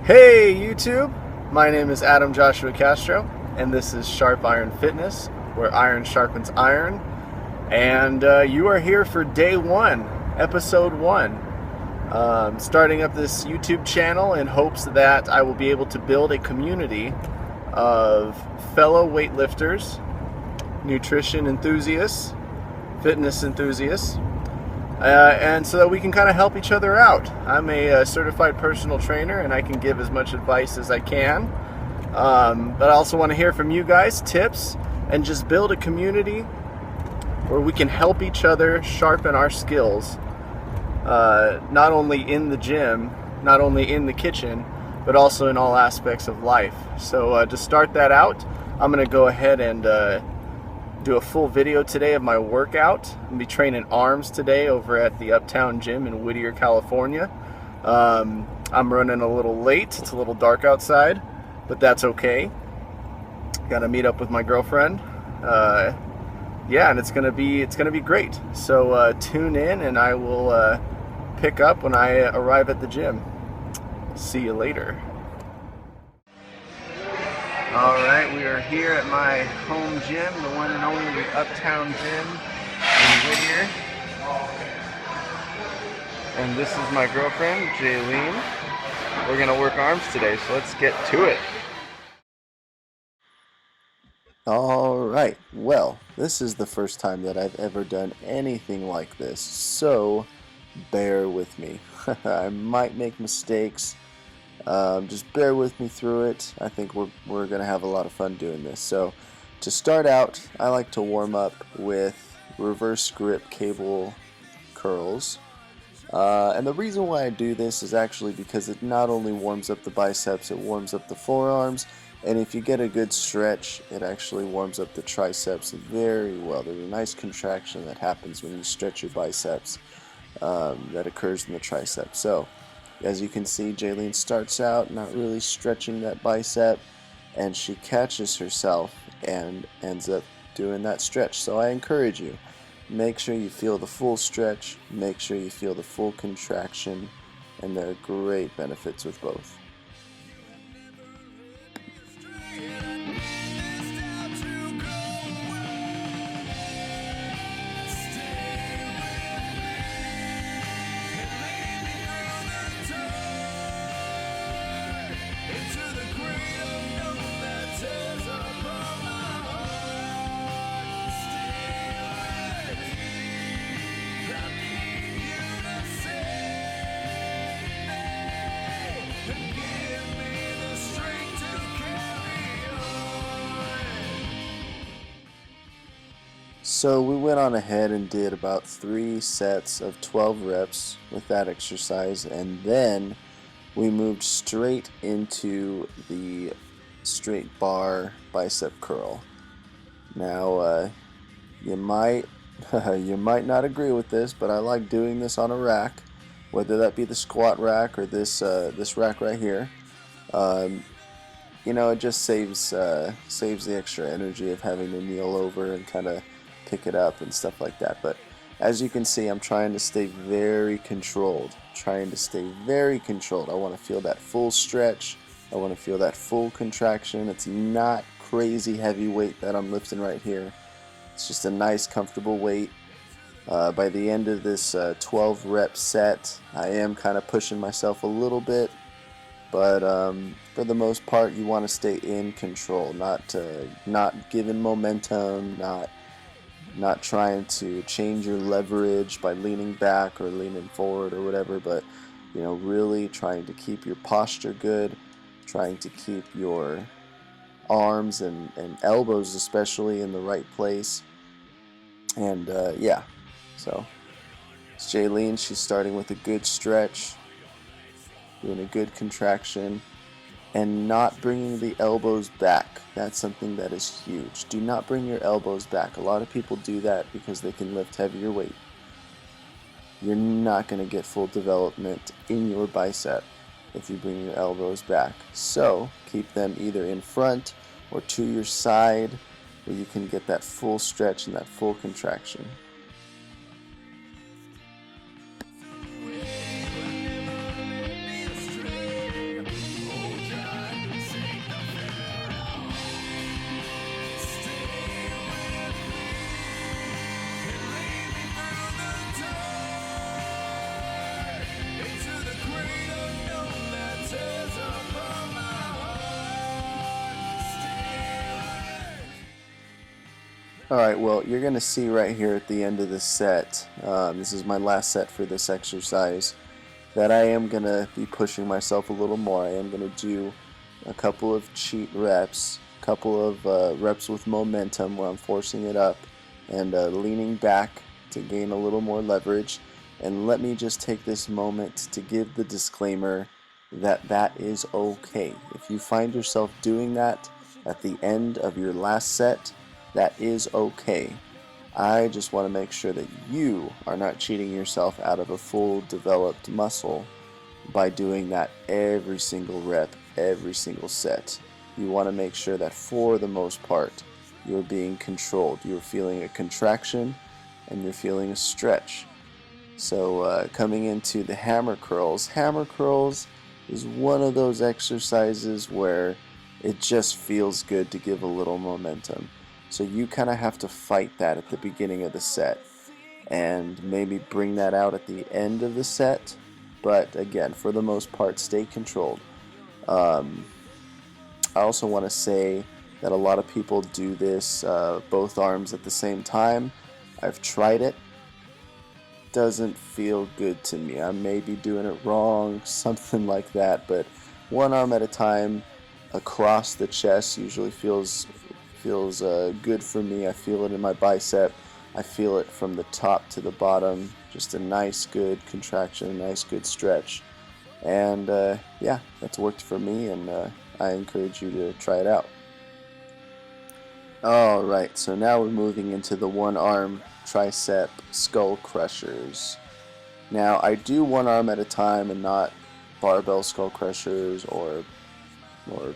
Hey YouTube, my name is Adam Joshua Castro, and this is Sharp Iron Fitness, where iron sharpens iron. And you are here for day one, episode one. Starting up this YouTube channel in hopes that I will be able to build a community of fellow weightlifters, nutrition enthusiasts, fitness enthusiasts, and so that we can kind of help each other out. I'm a certified personal trainer, and I can give as much advice as I can. But I also want to hear from you guys, tips, and just build a community where we can help each other sharpen our skills, not only in the gym, not only in the kitchen, but also in all aspects of life. So to start that out, I'm going to go ahead and do a full video today of my workout. I'm going to be training arms today over at the Uptown Gym in Whittier, California. I'm running a little late. It's a little dark outside, but that's okay. Got to meet up with my girlfriend. Yeah, and it's gonna be great. So tune in, and I will pick up when I arrive at the gym. See you later. All right, we are here at my home gym, the one and only Uptown Gym in Whittier. And this is my girlfriend, Jaylene. We're gonna work arms today, so let's get to it. All right, well, this is the first time that I've ever done anything like this, so bear with me. I might make mistakes. Just bear with me through it. I think we're gonna have a lot of fun doing this. So to start out, I like to warm up with reverse grip cable curls. And the reason why I do this is actually because it not only warms up the biceps, it warms up the forearms, and if you get a good stretch, it actually warms up the triceps very well. There's a nice contraction that happens when you stretch your biceps that occurs in the tricep. So as you can see, Jaylene starts out not really stretching that bicep, and she catches herself and ends up doing that stretch. So I encourage you, make sure you feel the full stretch, make sure you feel the full contraction, and there are great benefits with both. So we went on ahead and did about 3 sets of 12 reps with that exercise, and then we moved straight into the straight bar bicep curl. Now you might not agree with this, but I like doing this on a rack, whether that be the squat rack or this rack right here. You know, it just saves the extra energy of having to kneel over and kind of pick it up and stuff like that. But as you can see, I'm trying to stay very controlled. I want to feel that full stretch. I want to feel that full contraction. It's not crazy heavy weight that I'm lifting right here. It's just a nice, comfortable weight. By the end of this 12 rep set, I am kind of pushing myself a little bit, but for the most part, you want to stay in control, not giving momentum, not trying to change your leverage by leaning back or leaning forward or whatever, but you know, really trying to keep your posture good, trying to keep your arms and elbows especially in the right place. And yeah, so it's Jaylene. She's starting with a good stretch, doing a good contraction, and not bringing the elbows back. That's something that is huge. Do not bring your elbows back. A lot of people do that because they can lift heavier weight. You're not going to get full development in your bicep if you bring your elbows back. So keep them either in front or to your side, where you can get that full stretch and that full contraction. Alright, well, you're going to see right here at the end of this set, this is my last set for this exercise, that I am going to be pushing myself a little more. I am going to do a couple of cheat reps, a couple of reps with momentum where I'm forcing it up and leaning back to gain a little more leverage. And let me just take this moment to give the disclaimer that that is okay. If you find yourself doing that at the end of your last set, that is okay. I just want to make sure that you are not cheating yourself out of a full developed muscle by doing that every single rep, every single set. You want to make sure that for the most part, you're being controlled. You're feeling a contraction and you're feeling a stretch. So coming into the hammer curls is one of those exercises where it just feels good to give a little momentum. So you kind of have to fight that at the beginning of the set and maybe bring that out at the end of the set. But again, for the most part, stay controlled. I also want to say that a lot of people do this both arms at the same time. I've tried it. Doesn't feel good to me. I may be doing it wrong, something like that, but one arm at a time across the chest usually feels good for me. I feel it in my bicep. I feel it from the top to the bottom. Just a nice good contraction, a nice good stretch. And yeah, that's worked for me, and I encourage you to try it out. Alright, so now we're moving into the one arm tricep SkullCrushers. Now I do one arm at a time and not barbell SkullCrushers or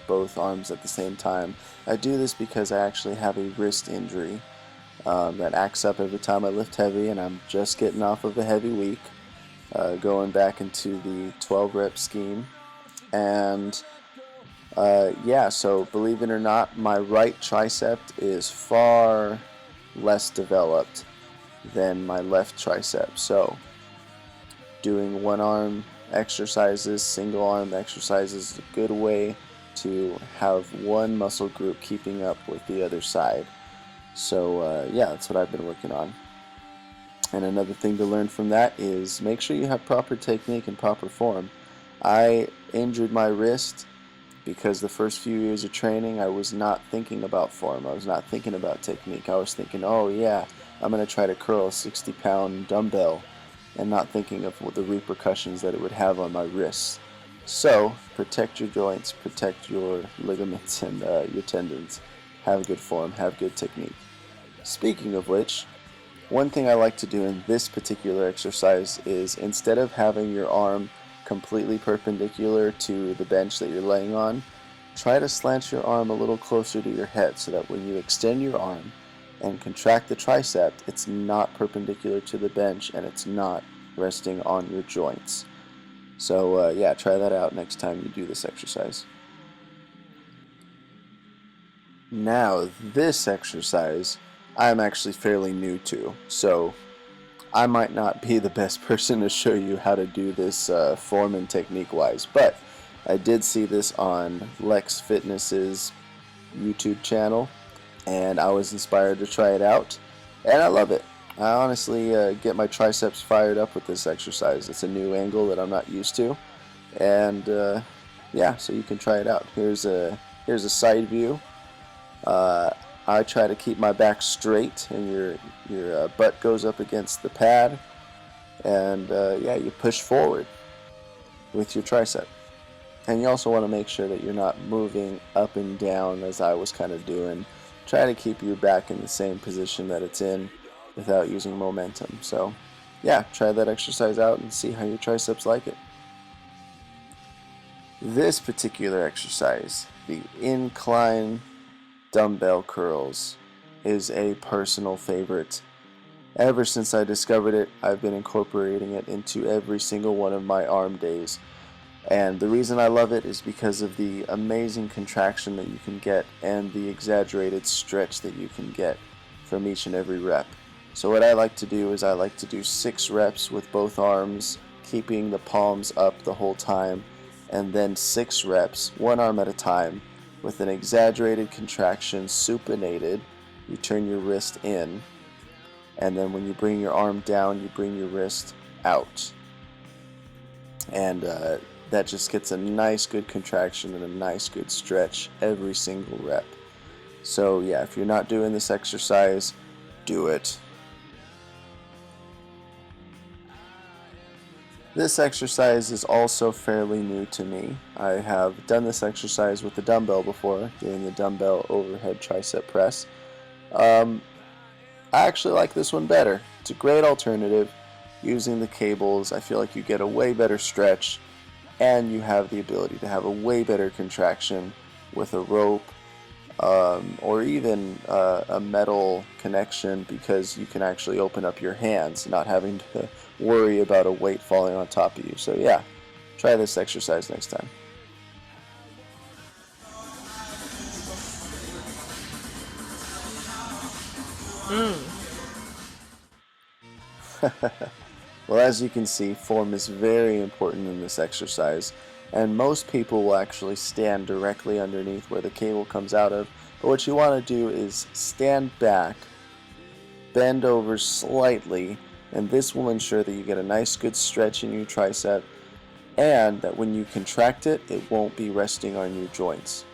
both arms at the same time. I do this because I actually have a wrist injury that acts up every time I lift heavy, and I'm just getting off of a heavy week, going back into the 12 rep scheme. And yeah, so believe it or not, my right tricep is far less developed than my left tricep. So doing one arm exercises, single arm exercises is a good way to have one muscle group keeping up with the other side. So yeah, that's what I've been working on. And another thing to learn from that is make sure you have proper technique and proper form. I injured my wrist because the first few years of training I was not thinking about form. I was not thinking about technique. I was thinking, oh yeah, I'm going to try to curl a 60-pound dumbbell, and not thinking of what the repercussions that it would have on my wrists. So protect your joints, protect your ligaments and your tendons. Have good form, have good technique. Speaking of which, one thing I like to do in this particular exercise is, instead of having your arm completely perpendicular to the bench that you're laying on, try to slant your arm a little closer to your head so that when you extend your arm and contract the tricep, it's not perpendicular to the bench and it's not resting on your joints. So yeah, try that out next time you do this exercise. Now, this exercise I'm actually fairly new to, so I might not be the best person to show you how to do this form and technique wise, but I did see this on Lex Fitness's YouTube channel, and I was inspired to try it out, and I love it. I honestly get my triceps fired up with this exercise. It's a new angle that I'm not used to, and yeah, so you can try it out. Here's a side view. I try to keep my back straight, and your butt goes up against the pad, and yeah, you push forward with your tricep. And you also want to make sure that you're not moving up and down as I was kind of doing. Try to keep your back in the same position that it's in without using momentum. So yeah, try that exercise out and see how your triceps like it. This particular exercise, the incline dumbbell curls, is a personal favorite. Ever since I discovered it, I've been incorporating it into every single one of my arm days. And the reason I love it is because of the amazing contraction that you can get and the exaggerated stretch that you can get from each and every rep. So what I like to do is I like to do 6 reps with both arms, keeping the palms up the whole time, and then 6 reps, one arm at a time, with an exaggerated contraction supinated you turn your wrist in, and then when you bring your arm down, you bring your wrist out. And that just gets a nice good contraction and a nice good stretch every single rep. So yeah, if you're not doing this exercise, do it. This exercise is also fairly new to me. I have done this exercise with the dumbbell before, doing the dumbbell overhead tricep press. I actually like this one better. It's a great alternative. Using the cables, I feel like you get a way better stretch, and you have the ability to have a way better contraction with a rope or even a metal connection, because you can actually open up your hands, not having to worry about a weight falling on top of you. So yeah, try this exercise next time. Well, as you can see, form is very important in this exercise, and most people will actually stand directly underneath where the cable comes out of. But what you want to do is stand back, bend over slightly, and this will ensure that you get a nice good stretch in your tricep, and that when you contract it, it won't be resting on your joints.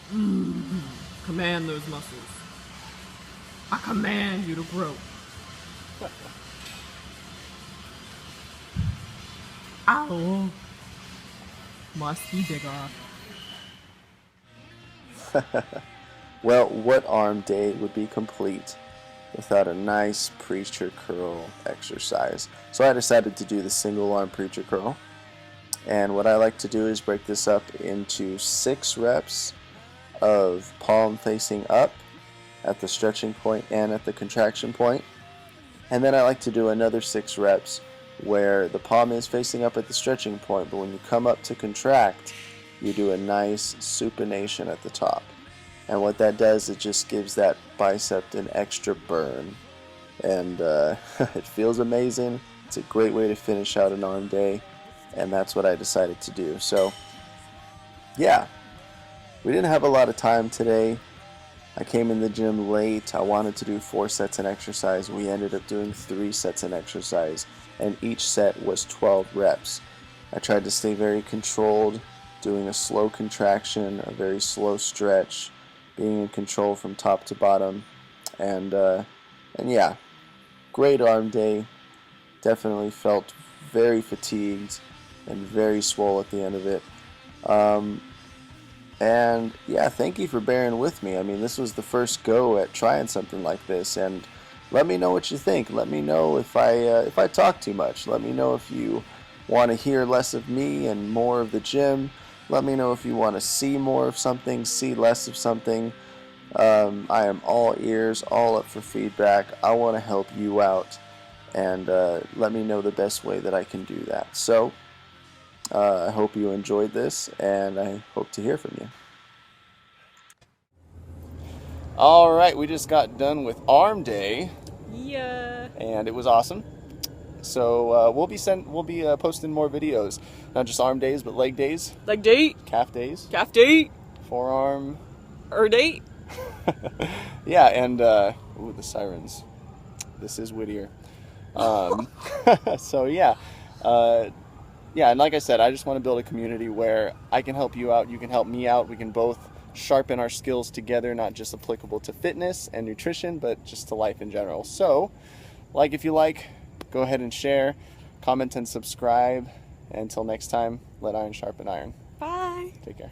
Command those muscles. I command you to grow. Ow. Must be bigger. Well, what arm day would be complete without a nice preacher curl exercise? So I decided to do the single arm preacher curl. And what I like to do is break this up into 6 reps of palm facing up at the stretching point and at the contraction point. And then I like to do another 6 reps where the palm is facing up at the stretching point, but when you come up to contract, you do a nice supination at the top. And what that does, it just gives that bicep an extra burn. And it feels amazing. It's a great way to finish out an arm day, and that's what I decided to do. So yeah, we didn't have a lot of time today. I came in the gym late. I wanted to do 4 sets in exercise. We ended up doing 3 sets in exercise, and each set was 12 reps. I tried to stay very controlled, doing a slow contraction, a very slow stretch, being in control from top to bottom, and yeah, great arm day. Definitely felt very fatigued and very swole at the end of it. And yeah, thank you for bearing with me. I mean, this was the first go at trying something like this, and let me know what you think. Let me know if I talk too much. Let me know if you want to hear less of me and more of the gym. Let me know if you want to see more of something, see less of something. I am all ears, all up for feedback. I want to help you out, and let me know the best way that I can do that. So I hope you enjoyed this, and I hope to hear from you. All right, we just got done with arm day. Yeah. And it was awesome. So we'll be posting more videos, not just arm days, but leg days, Leg day. calf days, Calf day. forearm. Day. Yeah, and ooh, the sirens. This is Whittier. So yeah. Yeah, and like I said, I just want to build a community where I can help you out, you can help me out, we can both sharpen our skills together, not just applicable to fitness and nutrition, but just to life in general. So, like if you like, go ahead and share, comment and subscribe. Until next time, let iron sharpen iron. Bye. Take care.